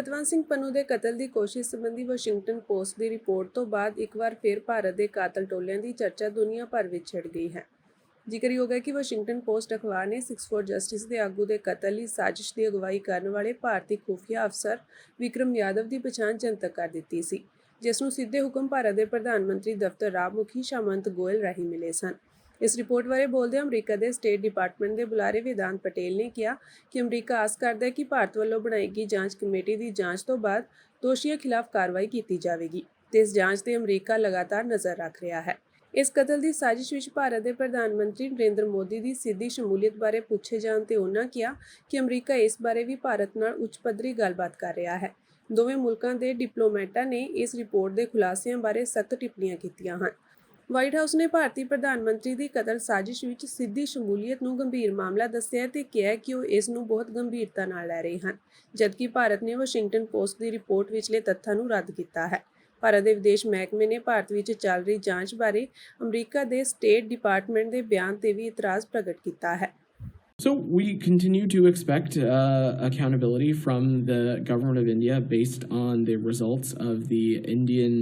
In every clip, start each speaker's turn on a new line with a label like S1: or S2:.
S1: ਸਤਵੰਤ ਸਿੰਘ ਪੰਨੂ ਦੇ ਕਤਲ ਦੀ ਕੋਸ਼ਿਸ਼ ਸੰਬੰਧੀ ਵਾਸ਼ਿੰਗਟਨ ਪੋਸਟ ਦੀ ਰਿਪੋਰਟ ਤੋਂ ਬਾਅਦ ਇੱਕ ਵਾਰ ਫਿਰ ਭਾਰਤ ਦੇ ਕਾਤਲ ਟੋਲਿਆਂ ਦੀ ਚਰਚਾ ਦੁਨੀਆ ਭਰ ਵਿੱਚ ਛਿੜ ਗਈ ਹੈ। ਜ਼ਿਕਰਯੋਗ ਹੈ ਕਿ ਵਾਸ਼ਿੰਗਟਨ ਪੋਸਟ ਅਖਬਾਰ ਨੇ 6 ਫॉर ਜਸਟਿਸ ਦੇ ਆਗੂ ਦੇ ਕਤਲ ਲਈ ਸਾਜ਼ਿਸ਼ ਦੀ ਅਗਵਾਈ ਕਰਨ ਵਾਲੇ ਭਾਰਤੀ ਖੁਫੀਆ ਅਫਸਰ ਵਿਕਰਮ ਯਾਦਵ ਦੀ ਪਛਾਣ ਜਨਤਕ ਕਰ ਦਿੱਤੀ ਸੀ, ਜਿਸ ਨੂੰ ਸਿੱਧੇ ਹੁਕਮ ਭਾਰਤ ਦੇ ਪ੍ਰਧਾਨ ਮੰਤਰੀ ਦਫ਼ਤਰ ਰਾਹ ਮੁਖੀ ਸਾਮੰਤ ਗੋਇਲ ਰਾਹੀਂ ਮਿਲੇ ਸਨ। ਇਸ ਰਿਪੋਰਟ ਬਾਰੇ ਬੋਲਦਿਆਂ ਅਮਰੀਕਾ ਦੇ ਸਟੇਟ ਡਿਪਾਰਟਮੈਂਟ ਦੇ ਬੁਲਾਰੇ ਵੇਦਾਂਤ ਪਟੇਲ ਨੇ ਕਿਹਾ ਕਿ ਅਮਰੀਕਾ ਆਸ ਕਰਦਾ ਹੈ ਕਿ ਭਾਰਤ ਵੱਲੋਂ ਬਣਾਈ ਗਈ ਜਾਂਚ ਕਮੇਟੀ ਦੀ ਜਾਂਚ ਤੋਂ ਬਾਅਦ ਦੋਸ਼ੀਆਂ ਖਿਲਾਫ ਕਾਰਵਾਈ ਕੀਤੀ ਜਾਵੇਗੀ ਤੇ ਇਸ ਜਾਂਚ ਤੇ ਅਮਰੀਕਾ ਲਗਾਤਾਰ ਨਜ਼ਰ ਰੱਖ ਰਿਹਾ ਹੈ। ਇਸ ਕਤਲ ਦੀ ਸਾਜ਼ਿਸ਼ ਵਿੱਚ ਭਾਰਤ ਦੇ ਪ੍ਰਧਾਨ ਮੰਤਰੀ ਨਰਿੰਦਰ ਮੋਦੀ ਦੀ ਸਿੱਧੀ ਸ਼ਮੂਲੀਅਤ ਬਾਰੇ ਪੁੱਛੇ ਜਾਣ ਤੇ ਉਹਨਾਂ ਕਿਹਾ ਕਿ ਅਮਰੀਕਾ ਇਸ ਬਾਰੇ ਵੀ ਭਾਰਤ ਨਾਲ ਉੱਚ ਪੱਧਰੀ ਗੱਲਬਾਤ ਕਰ ਰਿਹਾ ਹੈ। ਦੋਵੇਂ ਮੁਲਕਾਂ ਦੇ ਡਿਪਲੋਮੈਟਾਂ ਨੇ ਇਸ ਰਿਪੋਰਟ ਦੇ ਖੁਲਾਸਿਆਂ ਬਾਰੇ ਸਖਤ ਟਿੱਪਣੀਆਂ ਕੀਤੀਆਂ ਹਨ। ਵਾਈਟ ਹਾਊਸ ਨੇ ਭਾਰਤੀ ਪ੍ਰਧਾਨ ਮੰਤਰੀ ਦੀ ਕਤਲ ਸਾਜ਼ਿਸ਼ ਵਿੱਚ ਸਿੱਧੀ ਸ਼ਮੂਲੀਅਤ ਨੂੰ ਗੰਭੀਰ ਮਾਮਲਾ ਦੱਸਿਆ ਤੇ ਕਿਹਾ ਕਿ ਉਹ ਇਸ ਨੂੰ ਬਹੁਤ ਗੰਭੀਰਤਾ ਨਾਲ ਲੈ ਰਹੇ ਹਨ, ਜਦਕਿ ਭਾਰਤ ਨੇ ਵਾਸ਼ਿੰਗਟਨ ਪੋਸਟ ਦੀ ਰਿਪੋਰਟ ਵਿਚਲੇ ਤੱਥਾਂ ਨੂੰ ਰੱਦ ਕੀਤਾ ਹੈ। ਭਾਰਤ ਦੇ ਵਿਦੇਸ਼ ਮਹਿਕਮੇ ਨੇ ਭਾਰਤ ਵਿੱਚ ਚੱਲ ਰਹੀ ਜਾਂਚ ਬਾਰੇ ਅਮਰੀਕਾ ਦੇ ਸਟੇਟ ਡਿਪਾਰਟਮੈਂਟ ਦੇ ਬਿਆਨ ਤੇ ਵੀ ਇਤਰਾਜ਼ ਪ੍ਰਗਟ ਕੀਤਾ ਹੈ।
S2: So we continue to expect accountability from the government of India based on the results of the Indian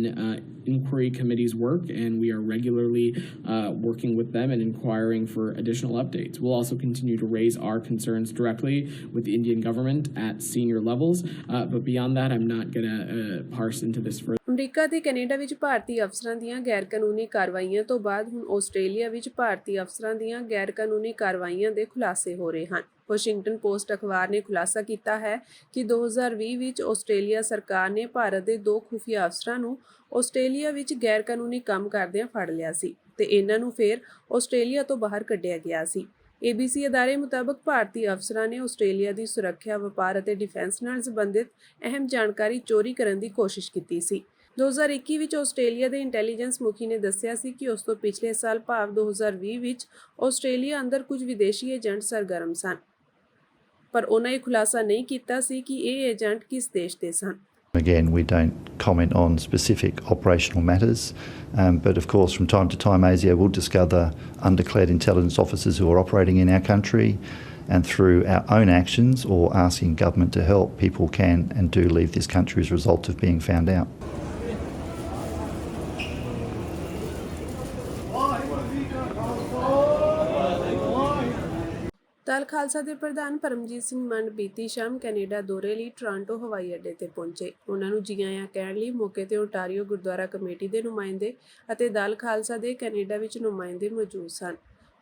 S2: Inquiry Committee's work, and we are regularly working with them and inquiring for additional updates. We'll also continue to raise our concerns directly with the Indian government at senior levels, but beyond that, I'm not going to parse into this further.
S1: America ਤੇ Canada ਵਿੱਚ ਭਾਰਤੀ ਅਫਸਰਾਂ ਦੀਆਂ ਗੈਰਕਾਨੂੰਨੀ ਕਾਰਵਾਈਆਂ ਤੋਂ ਬਾਅਦ ਹੁਣ Australia ਵਿੱਚ ਭਾਰਤੀ ਅਫਸਰਾਂ ਦੀਆਂ ਗੈਰਕਾਨੂੰਨੀ ਕਾਰਵਾਈਆਂ ਦੇ ਖੁਲਾਸੇ ਹੋ ਰਹੇ ਹਨ। ਵਾਸ਼ਿੰਗਟਨ ਪੋਸਟ ਅਖਬਾਰ ਨੇ ਖੁਲਾਸਾ ਕੀਤਾ ਹੈ ਕਿ 2020 ਵਿੱਚ ਆਸਟ੍ਰੇਲੀਆ ਸਰਕਾਰ ਨੇ ਭਾਰਤ ਦੇ 2 ਖੁਫੀਆ ਅਫਸਰਾਂ ਨੂੰ ਆਸਟ੍ਰੇਲੀਆ ਵਿੱਚ ਗੈਰਕਾਨੂੰਨੀ ਕੰਮ ਕਰਦਿਆਂ ਫੜ ਲਿਆ ਸੀ ਤੇ ਇਹਨਾਂ ਨੂੰ ਫਿਰ ਆਸਟ੍ਰੇਲੀਆ ਤੋਂ ਬਾਹਰ ਕੱਢਿਆ ਗਿਆ ਸੀ। ABC ਅਦਾਰੇ ਮੁਤਾਬਕ ਭਾਰਤੀ ਅਫਸਰਾਂ ਨੇ ਆਸਟ੍ਰੇਲੀਆ ਦੀ ਸੁਰੱਖਿਆ, ਵਪਾਰ ਅਤੇ ਡਿਫੈਂਸ ਨਾਲ ਸੰਬੰਧਿਤ ਅਹਿਮ ਜਾਣਕਾਰੀ ਚੋਰੀ ਕਰਨ ਦੀ ਕੋਸ਼ਿਸ਼ ਕੀਤੀ ਸੀ। 2021 ਵਿੱਚ ਆਸਟ੍ਰੇਲੀਆ ਦੇ ਇੰਟੈਲੀਜੈਂਸ ਮੁਖੀ ਨੇ ਦੱਸਿਆ ਸੀ ਕਿ ਉਸ ਤੋਂ ਪਿਛਲੇ ਸਾਲ ਭਾਵ 2020 ਵਿੱਚ ਆਸਟ੍ਰੇਲੀਆ ਅੰਦਰ ਕੁਝ ਵਿਦੇਸ਼ੀ ਏਜੰਟ ਸਰਗਰਮ ਸਨ, ਪਰ ਉਹਨਾਂ ਇਹ ਖੁਲਾਸਾ ਨਹੀਂ ਕੀਤਾ ਸੀ ਕਿ ਇਹ ਏਜੰਟ ਕਿਸ ਦੇਸ਼ ਦੇ ਸਨ।
S3: Again, we don't comment on specific operational matters, but of course from time to time ASIO will discover undeclared intelligence officers who are operating in our country, and through our own actions or asking government to help, people can and do leave this country as a result of being found out.
S1: Dal Khalsa ਦੇ ਪ੍ਰਧਾਨ ਪਰਮਜੀਤ ਸਿੰਘ ਮੰਡ ਬੀਤੀ ਸ਼ਾਮ Canada ਦੌਰੇ ਲਈ Toronto ਹਵਾਈ ਅੱਡੇ ਤੇ ਪਹੁੰਚੇ। ਉਹਨਾਂ ਨੂੰ ਜੀ ਆਇਆਂ ਕਹਿਣ ਲਈ ਮੌਕੇ ਤੇ ਓਨਟਾਰੀਓ ਗੁਰਦੁਆਰਾ ਕਮੇਟੀ ਦੇ ਨੁਮਾਇੰਦੇ ਅਤੇ ਦਲ ਖਾਲਸਾ ਦੇ ਕੈਨੇਡਾ ਵਿੱਚ ਨੁਮਾਇੰਦੇ ਮੌਜੂਦ ਸਨ।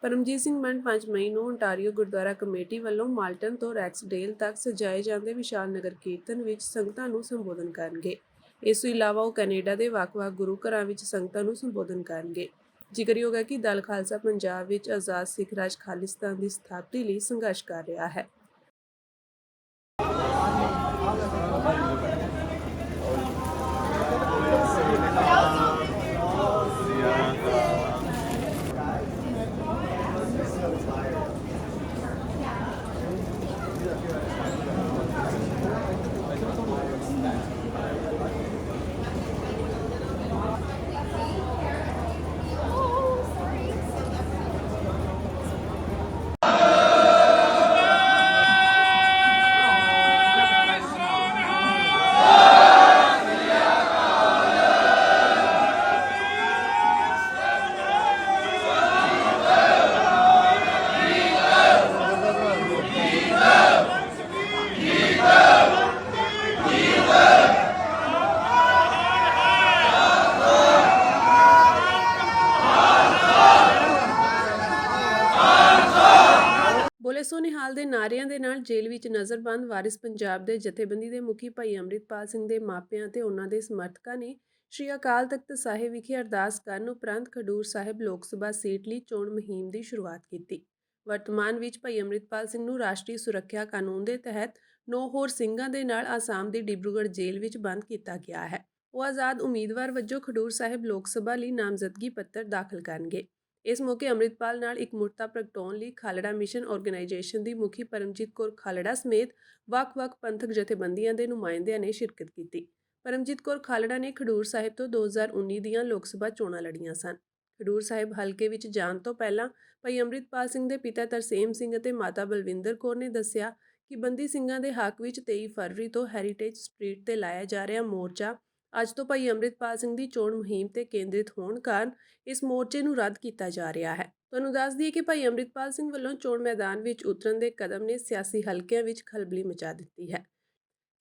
S1: ਪਰਮਜੀਤ ਸਿੰਘ ਮੰਡ 5 ਮਈ ਨੂੰ ਓਨਟਾਰੀਓ ਗੁਰਦੁਆਰਾ ਕਮੇਟੀ ਵੱਲੋਂ ਮਾਲਟਨ ਤੋਂ ਰੈਕਸਡੇਲ ਤੱਕ ਸਜਾਏ ਜਾਂਦੇ ਵਿਸ਼ਾਲ ਨਗਰ ਕੀਰਤਨ ਵਿੱਚ ਸੰਗਤਾਂ ਨੂੰ ਸੰਬੋਧਨ ਕਰਨਗੇ। ਇਸ ਤੋਂ ਇਲਾਵਾ ਉਹ ਕੈਨੇਡਾ ਦੇ ਵੱਖ-ਵੱਖ ਗੁਰੂ ਘਰਾਂ ਵਿੱਚ ਸੰਗਤਾਂ ਨੂੰ ਸੰਬੋਧਨ ਕਰਨਗੇ। ਜ਼ਿਕਰਯੋਗ ਹੈ ਕਿ ਦਲ ਖਾਲਸਾ ਪੰਜਾਬ ਵਿੱਚ ਆਜ਼ਾਦ ਸਿੱਖ ਰਾਜ ਖਾਲਿਸਤਾਨ ਦੀ ਸਥਾਪਤੀ ਲਈ ਸੰਘਰਸ਼ ਕਰ ਰਿਹਾ ਹੈ। ਬੋਲੇ ਸੋ ਨਿਹਾਲ ਦੇ ਨਾਅਰਿਆਂ ਦੇ ਨਾਲ ਜੇਲ੍ਹ ਵਿੱਚ ਨਜ਼ਰਬੰਦ ਵਾਰਿਸ ਪੰਜਾਬ ਦੇ ਜਥੇਬੰਦੀ ਦੇ ਮੁਖੀ ਭਾਈ ਅੰਮ੍ਰਿਤਪਾਲ ਸਿੰਘ ਦੇ ਮਾਪਿਆਂ ਤੇ ਉਹਨਾਂ ਦੇ ਸਮਰਥਕਾਂ ਨੇ ਸ਼੍ਰੀ ਅਕਾਲ ਤਖਤ ਸਾਹਿਬ ਵਿਖੇ ਅਰਦਾਸ ਕਰਨ ਉਪਰੰਤ ਖਡੂਰ ਸਾਹਿਬ ਲੋਕ ਸਭਾ ਸੀਟ ਲਈ ਚੋਣ ਮੁਹਿੰਮ ਦੀ ਸ਼ੁਰੂਆਤ ਕੀਤੀ। ਵਰਤਮਾਨ ਵਿੱਚ ਭਾਈ ਅੰਮ੍ਰਿਤਪਾਲ ਸਿੰਘ ਨੂੰ ਰਾਸ਼ਟਰੀ ਸੁਰੱਖਿਆ ਕਾਨੂੰਨ ਦੇ ਤਹਿਤ 9 ਹੋਰ ਸਿੰਘਾਂ ਦੇ ਨਾਲ ਆਸਾਮ ਦੀ ਡਿਬਰੂਗੜ੍ਹ ਜੇਲ੍ਹ ਵਿੱਚ ਬੰਦ ਕੀਤਾ ਗਿਆ ਹੈ। ਉਹ ਆਜ਼ਾਦ ਉਮੀਦਵਾਰ ਵਜੋਂ ਖਡੂਰ ਸਾਹਿਬ ਲੋਕ ਸਭਾ ਲਈ ਨਾਮਜ਼ਦਗੀ ਪੱਤਰ ਦਾਖਲ ਕਰਨਗੇ। ਇਸ ਮੌਕੇ ਅੰਮ੍ਰਿਤਪਾਲ ਨਾਲ ਇਕਮੁੱਠਤਾ ਪ੍ਰਗਟਾਉਣ ਲਈ ਖਾਲੜਾ ਮਿਸ਼ਨ ਆਰਗੇਨਾਈਜੇਸ਼ਨ ਦੀ ਮੁਖੀ ਪਰਮਜੀਤ ਕੌਰ ਖਾਲੜਾ ਸਮੇਤ ਵੱਖ-ਵੱਖ ਪੰਥਕ ਜਥੇਬੰਦੀਆਂ ਦੇ ਨੁਮਾਇੰਦਿਆਂ ਨੇ ਸ਼ਿਰਕਤ ਕੀਤੀ। ਪਰਮਜੀਤ ਕੌਰ ਖਾਲੜਾ ਨੇ ਖਡੂਰ ਸਾਹਿਬ ਤੋਂ 2019 ਦੀਆਂ ਲੋਕ ਸਭਾ ਚੋਣਾਂ ਲੜੀਆਂ ਸਨ। ਖਡੂਰ ਸਾਹਿਬ ਹਲਕੇ ਵਿੱਚ ਜਾਣ ਤੋਂ ਪਹਿਲਾਂ ਭਾਈ ਅੰਮ੍ਰਿਤਪਾਲ ਸਿੰਘ ਦੇ ਪਿਤਾ ਤਰਸੇਮ ਸਿੰਘ ਅਤੇ ਮਾਤਾ ਬਲਵਿੰਦਰ ਕੌਰ ਨੇ ਦੱਸਿਆ ਕਿ ਬੰਦੀ ਸਿੰਘਾਂ ਦੇ ਹੱਕ ਵਿੱਚ 23 ਫਰਵਰੀ ਤੋਂ ਹੈਰੀਟੇਜ ਸਟਰੀਟ ਤੇ ਲਾਇਆ ਜਾ ਰਿਹਾ ਮੋਰਚਾ ਅੱਜ ਤੋਂ ਭਾਈ ਅੰਮ੍ਰਿਤਪਾਲ ਸਿੰਘ ਦੀ ਚੋਣ ਮੁਹਿੰਮ ਤੇ ਕੇਂਦਰਿਤ ਹੋਣ ਕਾਰਨ ਇਸ ਮੋਰਚੇ ਨੂੰ ਰੱਦ ਕੀਤਾ ਜਾ ਰਿਹਾ ਹੈ। ਤੁਹਾਨੂੰ ਦੱਸ ਦਈਏ ਕਿ ਭਾਈ ਅੰਮ੍ਰਿਤਪਾਲ ਸਿੰਘ ਵੱਲੋਂ ਚੋਣ ਮੈਦਾਨ ਵਿੱਚ ਉਤਰਨ ਦੇ ਕਦਮ ਨੇ ਸਿਆਸੀ ਹਲਕਿਆਂ ਵਿੱਚ ਖਲਬਲੀ ਮਚਾ ਦਿੱਤੀ ਹੈ।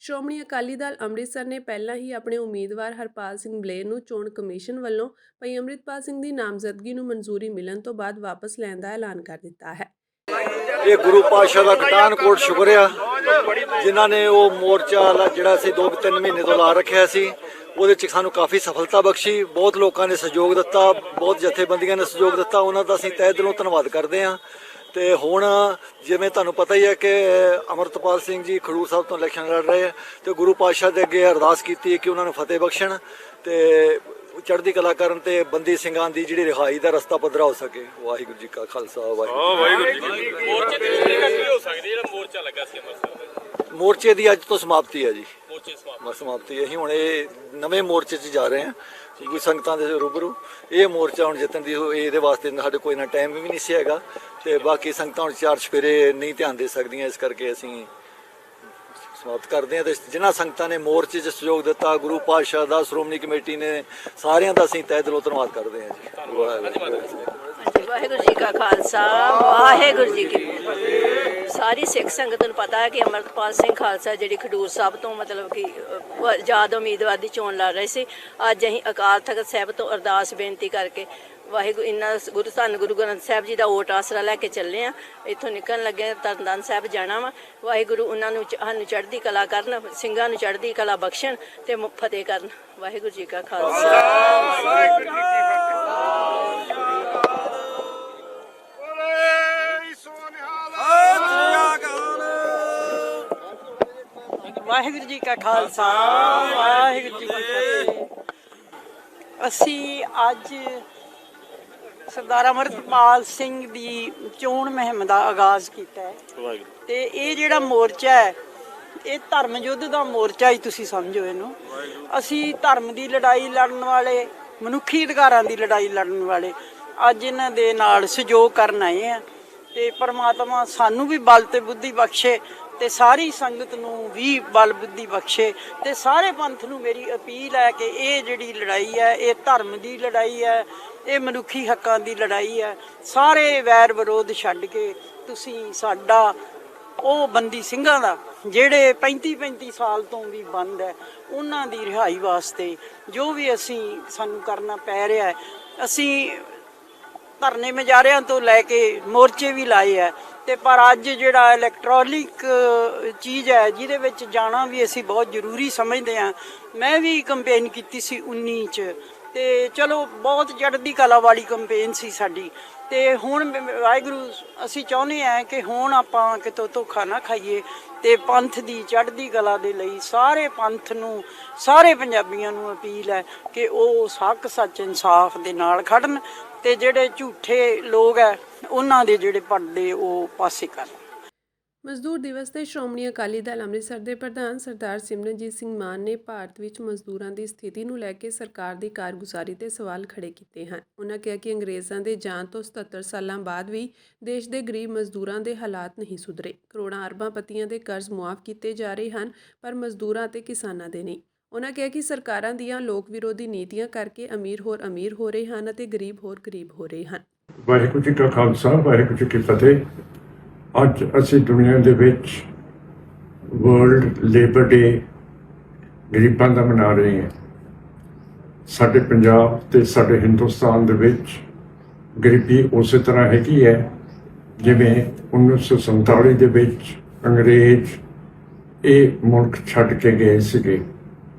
S1: ਸ਼੍ਰੋਮਣੀ ਅਕਾਲੀ ਦਲ ਅੰਮ੍ਰਿਤਸਰ ਨੇ ਪਹਿਲਾਂ ਹੀ ਆਪਣੇ ਉਮੀਦਵਾਰ ਹਰਪਾਲ ਸਿੰਘ ਬਲੇਰ ਨੂੰ ਚੋਣ ਕਮਿਸ਼ਨ ਵੱਲੋਂ ਭਾਈ ਅੰਮ੍ਰਿਤਪਾਲ ਸਿੰਘ ਦੀ ਨਾਮਜ਼ਦਗੀ ਨੂੰ ਮਨਜ਼ੂਰੀ ਮਿਲਣ ਤੋਂ ਬਾਅਦ ਵਾਪਸ ਲੈਣ ਦਾ ਐਲਾਨ ਕਰ ਦਿੱਤਾ ਹੈ।
S4: ਇਹ ਗੁਰੂ ਪਾਤਸ਼ਾਹ ਦਾ ਕਟਾਨਕੋਟ ਸ਼ੁਕਰ ਆ ਜਿਨ੍ਹਾਂ ਨੇ ਉਹ ਮੋਰਚਾ ਜਿਹੜਾ ਅਸੀਂ 2-3 ਮਹੀਨੇ ਤੋਂ ਲਾ ਰੱਖਿਆ ਸੀ ਉਹਦੇ 'ਚ ਸਾਨੂੰ ਕਾਫੀ ਸਫਲਤਾ ਬਖਸ਼ੀ। ਬਹੁਤ ਲੋਕਾਂ ਨੇ ਸਹਿਯੋਗ ਦਿੱਤਾ, ਬਹੁਤ ਜਥੇਬੰਦੀਆਂ ਨੇ ਸਹਿਯੋਗ ਦਿੱਤਾ, ਉਹਨਾਂ ਦਾ ਅਸੀਂ ਤਹਿ ਦਿਲੋਂ ਧੰਨਵਾਦ ਕਰਦੇ ਹਾਂ। ਤੇ ਹੁਣ ਜਿਵੇਂ ਤੁਹਾਨੂੰ ਪਤਾ ਹੀ ਹੈ ਕਿ ਅਮਰਤਪਾਲ ਸਿੰਘ ਜੀ ਖਡੂਰ ਸਾਹਿਬ ਤੋਂ ਇਲੈਕਸ਼ਨ ਲੜ ਰਹੇ ਹੈ ਤੇ ਗੁਰੂ ਪਾਤਸ਼ਾਹ ਦੇ ਅੱਗੇ ਅਰਦਾਸ ਕੀਤੀ ਕਿ ਉਹਨਾਂ ਨੂੰ ਫਤਿਹ ਬਖਸ਼ਣ ਤੇ ਚੜ੍ਹਦੀ ਕਲਾ ਕਰਨ ਤੇ ਬੰਦੀ ਸਿੰਘਾਂ ਦੀ ਜਿਹੜੀ ਰਿਹਾਈ ਦਾ ਰਸਤਾ ਪੱਧਰਾ ਹੋ ਸਕੇ। ਵਾਹਿਗੁਰੂ ਜੀ ਕਾ ਖਾਲਸਾ ਵਾਹਿਗੁਰੂ ਜੀ ਕੀ ਫਤਿਹ।
S5: ਮੋਰਚੇ ਦੀ ਕੀ ਹੋ ਸਕਦੀ ਜਿਹੜਾ ਮੋਰਚਾ ਲੱਗਾ ਸੀ ਅੰਮ੍ਰਿਤਸਰ
S4: ਮੋਰਚੇ ਦੀ ਅੱਜ ਤੋਂ ਸਮਾਪਤੀ ਹੈ ਜੀ।
S5: ਮੋਰਚੇ
S4: ਸਮਾਪਤੀ ਅਸੀਂ ਹੁਣ ਇਹ ਨਵੇਂ ਮੋਰਚੇ 'ਚ ਜਾ ਰਹੇ ਹਾਂ ਕੋਈ ਸੰਗਤਾਂ ਦੇ ਰੂਬਰੂ। ਇਹ ਮੋਰਚਾ ਹੁਣ ਜਿੱਤਣ ਦੀ ਇਹਦੇ ਵਾਸਤੇ ਸਾਡੇ ਕੋਈ ਨਾ ਟਾਈਮ ਵੀ ਨਹੀਂ ਸੀ ਹੈਗਾ ਤੇ ਬਾਕੀ ਸੰਗਤਾਂ ਹੁਣ 4 ਚੁਫੇਰੇ ਨਹੀਂ ਧਿਆਨ ਦੇ ਸਕਦੀਆਂ, ਇਸ ਕਰਕੇ ਅਸੀਂ ਸਮਾਪਤ ਕਰਦੇ ਹਾਂ। ਤੇ ਜਿਨ੍ਹਾਂ ਸੰਗਤਾਂ ਨੇ ਮੋਰਚੇ 'ਚ ਸਹਿਯੋਗ ਦਿੱਤਾ, ਗੁਰੂ ਪਾਤਸ਼ਾਹ ਦਾ, ਸ਼੍ਰੋਮਣੀ ਕਮੇਟੀ ਨੇ, ਸਾਰਿਆਂ ਦਾ ਅਸੀਂ ਤਹਿ ਦਿਲੋਂ ਧੰਨਵਾਦ ਕਰਦੇ ਹਾਂ ਜੀ।
S6: ਵਾਹਿਗੁਰੂ ਜੀ ਕਾ ਖਾਲਸਾ ਵਾਹਿਗੁਰੂ ਜੀ ਕੀ ਫਤਿਹ। ਸਾਰੀ ਸਿੱਖ ਸੰਗਤ ਨੂੰ ਪਤਾ ਹੈ ਕਿ ਅਮਰਤਪਾਲ ਸਿੰਘ ਖਾਲਸਾ ਜਿਹੜੀ ਖਡੂਰ ਸਾਹਿਬ ਤੋਂ ਮਤਲਬ ਕਿ ਆਜ਼ਾਦ ਉਮੀਦਵਾਰ ਦੀ ਚੋਣ ਲੜ ਰਹੇ ਸੀ, ਅੱਜ ਅਸੀਂ ਅਕਾਲ ਤਖਤ ਸਾਹਿਬ ਤੋਂ ਅਰਦਾਸ ਬੇਨਤੀ ਕਰਕੇ ਵਾਹਿਗੁਰੂ ਇੰਨਾ ਗੁਰੂ ਗ੍ਰੰਥ ਸਾਹਿਬ ਜੀ ਦਾ ਓਟ ਆਸਰਾ ਲੈ ਕੇ ਚੱਲੇ ਆ। ਇੱਥੋਂ ਨਿਕਲਣ ਲੱਗੇ ਤਰਨਤਾਰਨ ਸਾਹਿਬ ਜਾਣਾ ਵਾ। ਵਾਹਿਗੁਰੂ ਉਹਨਾਂ ਨੂੰ ਸਾਨੂੰ ਚੜ੍ਹਦੀ ਕਲਾ ਕਰਨ, ਸਿੰਘਾਂ ਨੂੰ ਚੜ੍ਹਦੀ ਕਲਾ ਬਖਸ਼ਣ ਤੇ ਫਤਿਹ ਕਰਨ। ਵਾਹਿਗੁਰੂ ਜੀ ਕਾ ਖਾਲਸਾ ਵਾਹਿਗੁਰੂ ਜੀ ਕਾ ਖਾਲਸਾ ਵਾਹਿਗੁਰੂ ਜੀ ਕੀ ਫਤਿਹ। ਅਸੀਂ ਅੱਜ ਸਰਦਾਰ ਅਮਰਤਪਾਲ ਸਿੰਘ ਦੀ ਚੋਣ ਮੁਹਿੰਮ ਦਾ ਆਗਾਜ਼ ਕੀਤਾ ਹੈ ਤੇ ਇਹ ਜਿਹੜਾ ਮੋਰਚਾ ਹੈ ਇਹ ਧਰਮ ਯੁੱਧ ਦਾ ਮੋਰਚਾ ਹੀ ਤੁਸੀਂ ਸਮਝੋ ਇਹਨੂੰ। ਅਸੀਂ ਧਰਮ ਦੀ ਲੜਾਈ ਲੜਨ ਵਾਲੇ, ਮਨੁੱਖੀ ਅਧਿਕਾਰਾਂ ਦੀ ਲੜਾਈ ਲੜਨ ਵਾਲੇ ਅੱਜ ਇਹਨਾਂ ਦੇ ਨਾਲ ਸਹਿਯੋਗ ਕਰਨ ਆਏ ਆ ਤੇ ਪਰਮਾਤਮਾ ਸਾਨੂੰ ਵੀ ਬਲ ਤੇ ਬੁੱਧੀ ਬਖਸ਼ੇ ਤੇ ਸਾਰੀ ਸੰਗਤ ਨੂੰ ਵੀ ਬਲ ਬੁੱਧੀ ਬਖਸ਼ੇ ਤੇ ਸਾਰੇ ਪੰਥ ਨੂੰ ਮੇਰੀ ਅਪੀਲ ਹੈ ਕਿ ਇਹ ਜਿਹੜੀ ਲੜਾਈ ਹੈ ਇਹ ਧਰਮ ਦੀ ਲੜਾਈ ਹੈ, ਇਹ ਮਨੁੱਖੀ ਹੱਕਾਂ ਦੀ ਲੜਾਈ ਹੈ। ਸਾਰੇ ਵੈਰ ਵਿਰੋਧ ਛੱਡ ਕੇ ਤੁਸੀਂ ਸਾਡਾ ਉਹ ਬੰਦੀ ਸਿੰਘਾਂ ਦਾ ਜਿਹੜੇ 35 ਸਾਲ ਤੋਂ ਵੀ ਬੰਦ ਹੈ ਉਹਨਾਂ ਦੀ ਰਿਹਾਈ ਵਾਸਤੇ ਜੋ ਵੀ ਸਾਨੂੰ ਕਰਨਾ ਪੈ ਰਿਹਾ ਹੈ। ਅਸੀਂ ਧਰਨੇ ਮੁਜ਼ਾਹਰਿਆਂ ਤੋਂ ਲੈ ਕੇ ਮੋਰਚੇ ਵੀ ਲਾਏ ਹੈ ਤੇ ਪਰ ਅੱਜ ਜਿਹੜਾ ਇਲੈਕਟ੍ਰੋਨਿਕ ਚੀਜ਼ ਹੈ ਜਿਹਦੇ ਵਿੱਚ ਜਾਣਾ ਵੀ ਅਸੀਂ ਬਹੁਤ ਜ਼ਰੂਰੀ ਸਮਝਦੇ ਹਾਂ। ਮੈਂ ਵੀ ਕੰਪੇਨ ਕੀਤੀ ਸੀ 19 'ਚ ਤੇ ਚਲੋ ਬਹੁਤ ਚੜ੍ਹਦੀ ਕਲਾ ਵਾਲੀ ਕੰਪੇਨ ਸੀ ਸਾਡੀ ਤੇ ਹੁਣ ਵਾਹਿਗੁਰੂ ਅਸੀਂ ਚਾਹੁੰਦੇ ਹਾਂ ਕਿ ਹੁਣ ਆਪਾਂ ਕਿਤੋਂ ਧੋਖਾ ਨਾ ਖਾਈਏ ਤੇ ਪੰਥ ਦੀ ਚੜ੍ਹਦੀ ਕਲਾ ਦੇ ਲਈ ਸਾਰੇ ਪੰਥ ਨੂੰ, ਸਾਰੇ ਪੰਜਾਬੀਆਂ ਨੂੰ ਅਪੀਲ ਹੈ ਕਿ ਉਹ ਹੱਕ ਸੱਚ ਇਨਸਾਫ ਦੇ ਨਾਲ ਖੜਨ ਤੇ ਜਿਹੜੇ ਝੂਠੇ ਲੋਕ ਹੈ ਉਹਨਾਂ ਦੇ ਜਿਹੜੇ ਪਰਦੇ ਉਹ ਪਾਸੇ ਕਰਨ।
S1: ਮਜ਼ਦੂਰ ਦਿਵਸ ਤੇ ਸ਼੍ਰੋਮਣੀ ਅਕਾਲੀ ਦਲ ਅੰਮ੍ਰਿਤਸਰ ਦੇ ਪ੍ਰਧਾਨ ਸਰਦਾਰ ਸਿਮਰਨਜੀਤ ਸਿੰਘ ਮਾਨ ਨੇ ਭਾਰਤ ਵਿੱਚ ਮਜ਼ਦੂਰਾਂ ਦੀ ਸਥਿਤੀ ਨੂੰ ਲੈ ਕੇ ਸਰਕਾਰ ਦੀ ਕਾਰਗੁਜ਼ਾਰੀ ਤੇ ਸਵਾਲ ਖੜੇ ਕੀਤੇ ਹਨ। ਉਨ੍ਹਾਂ ਕਿਹਾ ਕਿ ਅੰਗਰੇਜ਼ਾਂ ਦੇ ਜਾਣ ਤੋਂ 77 ਸਾਲਾਂ ਬਾਅਦ ਵੀ ਦੇਸ਼ ਦੇ ਗਰੀਬ ਮਜ਼ਦੂਰਾਂ ਦੇ ਹਾਲਾਤ ਨਹੀਂ ਸੁਧਰੇ। ਕਰੋੜਾਂ ਅਰਬਾਂ ਪਤੀਆਂ ਦੇ ਕਰਜ਼ ਮੁਆਫ ਕੀਤੇ ਜਾ ਰਹੇ ਹਨ ਪਰ ਮਜ਼ਦੂਰਾਂ ਤੇ ਕਿਸਾਨਾਂ ਦੇ ਨਹੀਂ। ਉਨ੍ਹਾਂ ਕਿਹਾ ਕਿ ਸਰਕਾਰਾਂ ਦੀਆਂ ਲੋਕ ਵਿਰੋਧੀ ਨੀਤੀਆਂ ਕਰਕੇ ਅਮੀਰ ਹੋਰ ਅਮੀਰ ਹੋ ਰਹੇ ਹਨ ਅਤੇ ਗਰੀਬ ਹੋਰ ਗਰੀਬ ਹੋ ਰਹੇ ਹਨ।
S7: ਵਾਹਿਗੁਰੂ ਜੀ ਕਾ ਖਾਲਸਾ ਵਾਹਿਗੁਰੂ ਜੀ ਕੀ ਫਤਿਹ। ਅੱਜ ਅਸੀਂ ਦੁਨੀਆ ਦੇ ਵਿੱਚ ਵਰਲਡ ਲੇਬਰ ਡੇ ਗਰੀਬਾਂ ਦਾ ਮਨਾ ਰਹੇ ਹਾਂ। ਸਾਡੇ ਪੰਜਾਬ ਤੇ ਸਾਡੇ ਹਿੰਦੁਸਤਾਨ ਦੇ ਵਿੱਚ ਗਰੀਬੀ ਉਸੇ ਤਰ੍ਹਾਂ ਹੈਗੀ ਹੈ ਜਿਵੇਂ 1947 ਦੇ ਵਿੱਚ ਅੰਗਰੇਜ਼ ਇਹ ਮੁਲਕ ਛੱਡ ਕੇ ਗਏ ਸੀਗੇ।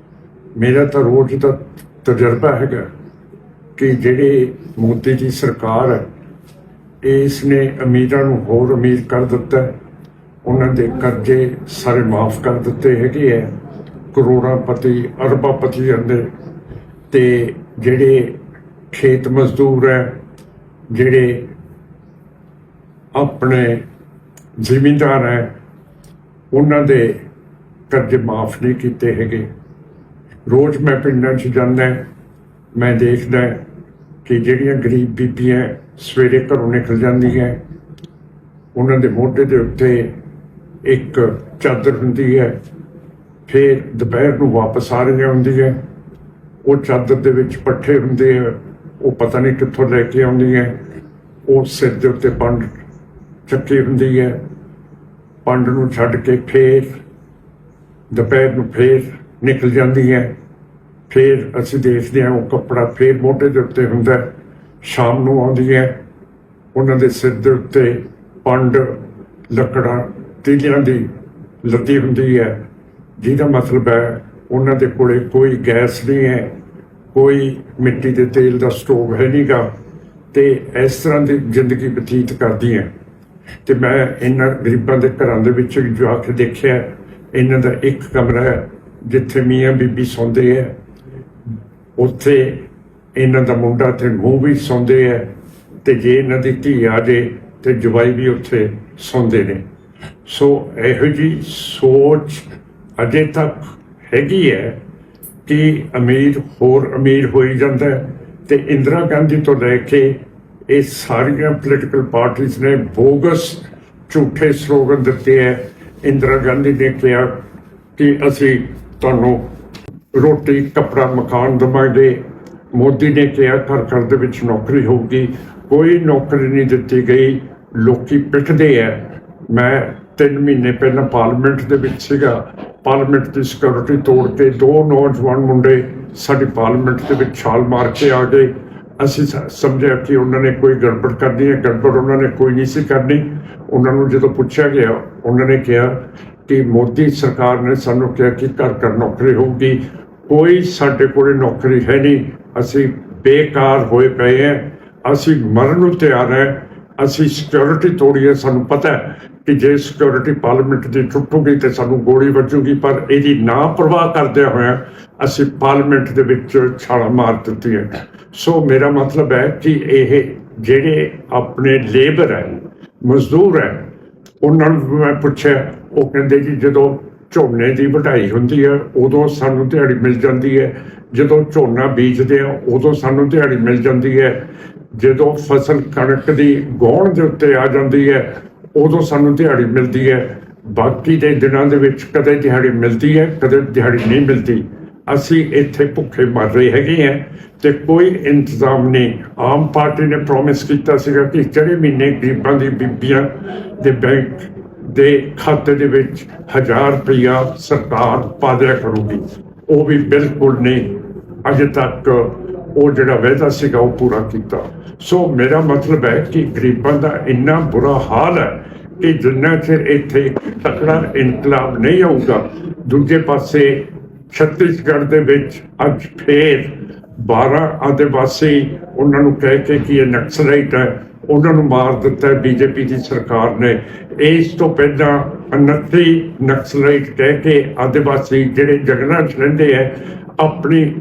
S7: ਮੇਰਾ ਤਾਂ ਰੋਜ਼ ਦਾ ਤਜਰਬਾ ਹੈਗਾ ਕਿ ਜਿਹੜੇ ਮੋਦੀ ਦੀ ਸਰਕਾਰ ਹੈ ਇਸ ਨੇ ਅਮੀਰਾਂ ਨੂੰ ਹੋਰ ਅਮੀਰ ਕਰ ਦਿੱਤਾ, ਉਹਨਾਂ ਦੇ ਕਰਜ਼ੇ ਸਾਰੇ ਮਾਫ ਕਰ ਦਿੱਤੇ ਹੈਗੇ ਹੈ। ਕਰੋੜਾਂ ਪਤੀ ਅਰਬਾਂ ਪਤੀ ਜਾਂਦੇ ਤੇ ਜਿਹੜੇ ਖੇਤ ਮਜ਼ਦੂਰ ਹੈ, ਜਿਹੜੇ ਆਪਣੇ ਜ਼ਿਮੀਂਦਾਰ ਹੈ, ਉਹਨਾਂ ਦੇ ਕਰਜ਼ੇ ਮਾਫ ਨਹੀਂ ਕੀਤੇ ਹੈਗੇ। ਰੋਜ਼ ਮੈਂ ਪਿੰਡਾਂ 'ਚ ਜਾਂਦਾ, ਮੈਂ ਦੇਖਦਾ ਕਿ ਜਿਹੜੀਆਂ ਗਰੀਬ ਬੀਬੀਆਂ ਸਵੇਰੇ ਘਰੋਂ ਨਿਕਲ ਜਾਂਦੀਆਂ ਉਹਨਾਂ ਦੇ ਮੋਢੇ ਦੇ ਉੱਤੇ ਇੱਕ ਚਾਦਰ ਹੁੰਦੀ ਹੈ, ਫਿਰ ਦੁਪਹਿਰ ਨੂੰ ਵਾਪਸ ਆ ਰਹੀ ਹੁੰਦੀ ਹੈ। ਉਹ ਚਾਦਰ ਦੇ ਵਿੱਚ ਪੱਠੇ ਹੁੰਦੇ ਆ, ਉਹ ਪਤਾ ਨਹੀਂ ਕਿੱਥੋਂ ਲੈ ਕੇ ਆਉਂਦੀ ਹੈ। ਉਹ ਸਿਰ ਦੇ ਉੱਤੇ ਪੰਡ ਚੱਕੀ ਹੁੰਦੀ ਹੈ। ਪੰਡ ਨੂੰ ਛੱਡ ਕੇ ਫਿਰ ਦੁਪਹਿਰ ਨੂੰ ਫਿਰ ਨਿਕਲ ਜਾਂਦੀ ਹੈ। ਫਿਰ ਅਸੀਂ ਦੇਖਦੇ ਹਾਂ ਉਹ ਕੱਪੜਾ ਫਿਰ ਮੋਢੇ ਦੇ ਉੱਤੇ ਹੁੰਦਾ। ਸ਼ਾਮ ਨੂੰ ਆਉਂਦੀ ਹੈ, ਉਹਨਾਂ ਦੇ ਸਿਰ ਦੇ ਉੱਤੇ ਪੰਡ ਲੱਕੜਾਂ ਤੀਲਿਆਂ ਦੀ ਲੱਦੀ ਹੁੰਦੀ ਹੈ, ਜਿਹਦਾ ਮਤਲਬ ਹੈ ਉਹਨਾਂ ਦੇ ਕੋਲੇ ਕੋਈ ਗੈਸ ਨਹੀਂ ਹੈ, ਕੋਈ ਮਿੱਟੀ ਦੇ ਤੇਲ ਦਾ ਸਟੋਵ ਹੈ ਨੀਗਾ, ਤੇ ਇਸ ਤਰ੍ਹਾਂ ਦੀ ਜ਼ਿੰਦਗੀ ਬਤੀਤ ਕਰਦੀ ਹੈ। ਤੇ ਮੈਂ ਇਹਨਾਂ ਗਰੀਬਾਂ ਦੇ ਘਰਾਂ ਦੇ ਵਿੱਚ ਜਾ ਕੇ ਦੇਖਿਆ, ਇਹਨਾਂ ਦਾ ਇੱਕ ਕਮਰਾ ਹੈ ਜਿੱਥੇ ਮੀਆਂ ਬੀਬੀ ਸੌਂਦੇ ਹੈ, ਉੱਥੇ ਇਹਨਾਂ ਦਾ ਮੁੰਡਾ ਤੇ ਨੂੰਹ ਵੀ ਸੌਂਦੇ ਹੈ, ਤੇ ਜੇ ਇਹਨਾਂ ਦੀ ਧੀ ਆ ਜੇ ਤੇ ਜਵਾਈ ਵੀ ਉੱਥੇ ਸੌਂਦੇ ਨੇ। ਸੋ ਇਹੋ ਜਿਹੀ ਸੋਚ ਅਜੇ ਤੱਕ ਹੈਗੀ ਹੈ ਕਿ ਅਮੀਰ ਹੋਰ ਅਮੀਰ ਹੋਈ ਜਾਂਦਾ ਹੈ। ਤੇ ਇੰਦਰਾ ਗਾਂਧੀ ਤੋਂ ਲੈ ਕੇ ਇਹ ਸਾਰੀਆਂ ਪੋਲੀਟੀਕਲ ਪਾਰਟੀਆਂ ਨੇ ਬੋਗਸ ਝੂਠੇ ਸਲੋਗਨ ਦਿੱਤੇ ਹੈ। ਇੰਦਰਾ ਗਾਂਧੀ ਨੇ ਕਿਹਾ ਕਿ ਅਸੀਂ ਤੁਹਾਨੂੰ ਰੋਟੀ ਕੱਪੜਾ ਮਕਾਨ ਦੇਵਾਂਗੇ। ਮੋਦੀ ਨੇ ਕਿਹਾ ਘਰ ਘਰ ਦੇ ਵਿੱਚ ਨੌਕਰੀ ਹੋਊਗੀ। ਕੋਈ ਨੌਕਰੀ ਨਹੀਂ ਦਿੱਤੀ ਗਈ, ਲੋਕੀ ਪਿੱਟਦੇ ਹੈ। ਮੈਂ 3 ਮਹੀਨੇ ਪਹਿਲਾਂ ਪਾਰਲੀਮੈਂਟ ਦੇ ਵਿੱਚ ਸੀਗਾ। ਪਾਰਲੀਮੈਂਟ ਦੀ ਸਿਕਿਉਰਿਟੀ ਤੋੜ ਕੇ 2 ਨੌਜਵਾਨ ਮੁੰਡੇ ਸਾਡੀ ਪਾਰਲੀਮੈਂਟ ਦੇ ਵਿੱਚ ਛਾਲ ਮਾਰ ਕੇ ਆ ਗਏ। ਅਸੀਂ ਸਮਝਿਆ ਕਿ ਉਹਨਾਂ ਨੇ ਕੋਈ ਗੜਬੜ ਕਰਨੀ ਹੈ। ਗੜਬੜ ਉਹਨਾਂ ਨੇ ਕੋਈ ਨਹੀਂ ਸੀ ਕਰਨੀ। ਉਹਨਾਂ ਨੂੰ ਜਦੋਂ ਪੁੱਛਿਆ ਗਿਆ, ਉਹਨਾਂ ਨੇ ਕਿਹਾ ਕਿ ਮੋਦੀ ਸਰਕਾਰ ਨੇ ਸਾਨੂੰ ਕਿਹਾ ਕਿ ਘਰ ਘਰ ਨੌਕਰੀ ਹੋਊਗੀ। ਕੋਈ ਸਾਡੇ ਕੋਲ ਨੌਕਰੀ ਹੈ ਨਹੀਂ, ਅਸੀਂ ਬੇਕਾਰ ਹੋਏ ਪਏ ਹਾਂ, ਅਸੀਂ ਮਰਨ ਨੂੰ ਤਿਆਰ ਹੈ। ਅਸੀਂ ਸਿਕਿਉਰਿਟੀ ਤੋੜੀ ਹੈ। ਸਾਨੂੰ ਪਤਾ ਹੈ ਕਿ ਜੇ ਸਿਕਿਉਰਿਟੀ ਪਾਰਲੀਮੈਂਟ ਦੀ ਟੁੱਟੂਗੀ ਤੇ ਸਾਨੂੰ ਗੋਲੀ ਵੱਜੂਗੀ, ਪਰ ਇਹਦੀ ਨਾ ਪਰਵਾਹ ਕਰਦਿਆਂ ਹੋਇਆਂ ਅਸੀਂ ਪਾਰਲੀਮੈਂਟ ਦੇ ਵਿੱਚ ਛਾਲਾਂ ਮਾਰ ਦਿੱਤੀਆਂ। ਸੋ ਮੇਰਾ ਮਤਲਬ ਹੈ ਕਿ ਇਹ ਜਿਹੜੇ ਆਪਣੇ ਲੇਬਰ ਹੈ, ਮਜ਼ਦੂਰ ਹੈ, ਉਹਨਾਂ ਨੂੰ ਮੈਂ ਪੁੱਛਿਆ, ਉਹ ਕਹਿੰਦੇ ਜੀ ਜਦੋਂ ਝੋਨੇ ਦੀ ਵਢਾਈ ਹੁੰਦੀ ਹੈ ਉਦੋਂ ਸਾਨੂੰ ਦਿਹਾੜੀ ਮਿਲ ਜਾਂਦੀ ਹੈ, ਜਦੋਂ ਝੋਨਾ ਬੀਜਦੇ ਆ ਉਦੋਂ ਸਾਨੂੰ ਦਿਹਾੜੀ ਮਿਲ ਜਾਂਦੀ ਹੈ, ਜਦੋਂ ਫਸਲ ਕਣਕ ਦੀ ਗੌਣ ਦੇ ਉੱਤੇ ਆ ਜਾਂਦੀ ਹੈ ਉਦੋਂ ਸਾਨੂੰ ਦਿਹਾੜੀ ਮਿਲਦੀ ਹੈ। ਬਾਕੀ ਦੇ ਦਿਨਾਂ ਦੇ ਵਿੱਚ ਕਦੇ ਦਿਹਾੜੀ ਮਿਲਦੀ ਹੈ, ਕਦੇ ਦਿਹਾੜੀ ਨਹੀਂ ਮਿਲਦੀ। ਅਸੀਂ ਇੱਥੇ ਭੁੱਖੇ ਮਰ ਰਹੇ ਹੈਗੇ ਹਾਂ ਤੇ ਕੋਈ ਇੰਤਜ਼ਾਮ ਨਹੀਂ। ਆਮ ਪਾਰਟੀ ਨੇ ਪ੍ਰੋਮਿਸ ਕੀਤਾ ਸੀਗਾ ਕਿ ਜਿਹੜੇ ਮਹੀਨੇ ਗਰੀਬਾਂ ਦੀ ਬੀਬੀਆਂ ਦੇ ਬੈਂਕ ਦੇ ਖਾਤੇ ਦੇ ਵਿੱਚ 1000 ਰੁਪਇਆ ਸਰਕਾਰ ਪਾ ਦਿਆ ਕਰੂਗੀ, ਉਹ ਵੀ ਬਿਲਕੁਲ ਨਹੀਂ ਅਜੇ ਤੱਕ ਉਹ ਜਿਹੜਾ ਵਾਅਦਾ ਸੀਗਾ ਉਹ ਪੂਰਾ ਕੀਤਾ। ਸੋ ਮੇਰਾ ਮਤਲਬ ਹੈ ਕਿ ਗਰੀਬਾਂ ਦਾ ਇੰਨਾ ਬੁਰਾ ਹਾਲ ਹੈ ਕਿ ਜਿੰਨਾ ਚਿਰ ਇੱਥੇ ਤਕੜਾ ਇਨਕਲਾਬ ਨਹੀਂ ਆਊਗਾ। ਦੂਜੇ ਪਾਸੇ ਛੱਤੀਸਗੜ੍ਹ ਦੇ ਵਿੱਚ ਅੱਜ ਫੇਰ 12 ਆਦਿਵਾਸੀ ਉਹਨਾਂ ਨੂੰ ਕਹਿ ਕੇ ਕਿ ਇਹ ਨਕਸਲਾਈਟ ਹੈ, ਉਹਨਾਂ ਨੂੰ ਮਾਰ ਦਿੱਤਾ ਬੀਜੇਪੀ ਦੀ ਸਰਕਾਰ ਨੇ। ਇਸ ਤੋਂ ਪਹਿਲਾਂ 29 ਨਕਸਲਾਈਟ ਕਹਿ ਕੇ ਆਦਿਵਾਸੀ ਜਿਹੜੇ ਜੰਗਲਾਂ 'ਚ ਰਹਿੰਦੇ ਹੈ, ਆਪਣੀ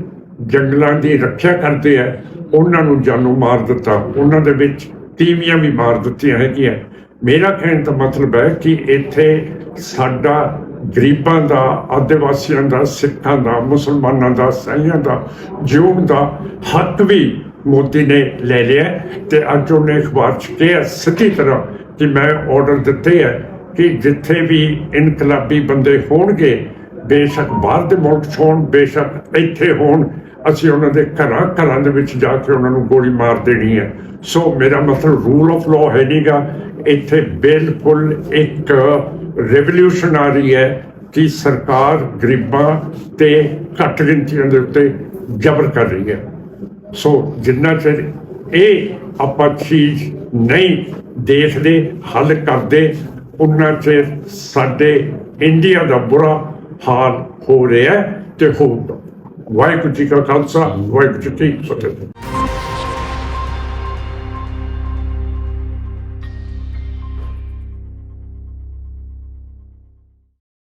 S7: ਜੰਗਲਾਂ ਦੀ ਰੱਖਿਆ ਕਰਦੇ ਹੈ, ਉਹਨਾਂ ਨੂੰ ਜਾਨੋਂ ਮਾਰ ਦਿੱਤਾ। ਉਹਨਾਂ ਦੇ ਵਿੱਚ ਤੀਵੀਆਂ ਵੀ ਮਾਰ ਦਿੱਤੀਆਂ ਹੈਗੀਆਂ। ਮੇਰਾ ਕਹਿਣ ਦਾ ਮਤਲਬ ਹੈ ਕਿ ਇੱਥੇ ਸਾਡਾ ਗਰੀਬਾਂ ਦਾ, ਆਦਿਵਾਸੀਆਂ ਦਾ, ਸਿੱਖਾਂ ਦਾ, ਮੁਸਲਮਾਨਾਂ ਦਾ, ਈਸਾਈਆਂ ਦਾ ਜਿਉਣ ਦਾ ਹੱਕ ਵੀ ਮੋਦੀ ਨੇ ਲੈ ਲਿਆ। ਤੇ ਅੱਜ ਉਹਨੇ ਅਖਬਾਰ 'ਚ ਕਿਹਾ ਸਿੱਧੀ ਤਰ੍ਹਾਂ ਕਿ ਮੈਂ ਆਰਡਰ ਦਿੱਤੇ ਹੈ ਕਿ ਜਿੱਥੇ ਵੀ ਇਨਕਲਾਬੀ ਬੰਦੇ ਹੋਣਗੇ, ਬੇਸ਼ੱਕ ਬਾਹਰ ਦੇ ਮੁਲਕ 'ਚ ਹੋਣ, ਬੇਸ਼ੱਕ ਇੱਥੇ ਹੋਣ, ਅਸੀਂ ਉਹਨਾਂ ਦੇ ਘਰਾਂ ਦੇ ਵਿੱਚ ਜਾ ਕੇ ਉਹਨਾਂ ਨੂੰ ਗੋਲੀ ਮਾਰ ਦੇਣੀ ਹੈ। ਸੋ ਮੇਰਾ ਮਤਲਬ ਰੂਲ ਆਫ ਲਾਅ ਹੈ ਨਹੀਂਗਾ ਇੱਥੇ। ਬਿਲਕੁਲ ਇੱਕ ਰੈਵੋਲਿਊਸ਼ਨ ਆ ਰਹੀ ਹੈ ਕਿ ਸਰਕਾਰ ਗਰੀਬਾਂ ਤੇ ਘੱਟ ਗਿਣਤੀਆਂ ਦੇ ਉੱਤੇ ਜ਼ਬਰ ਕਰ ਰਹੀ ਹੈ। ਸੋ ਜਿੰਨਾ ਚਿਰ ਇਹ ਆਪਾਂ ਚੀਜ਼ ਨਹੀਂ ਦੇਖਦੇ, ਹੱਲ ਕਰਦੇ, ਉਨਾ ਚਿਰ ਸਾਡੇ ਇੰਡੀਆ ਦਾ ਬੁਰਾ ਹਾਲ ਹੋ ਰਿਹਾ ਤੇ ਹੋਊਗਾ। ਵਾਹਿਗੁਰੂ ਜੀ ਕਾ ਖਾਲਸਾ, ਵਾਹਿਗੁਰੂ ਜੀ ਕੀ ਫਤਿਹ।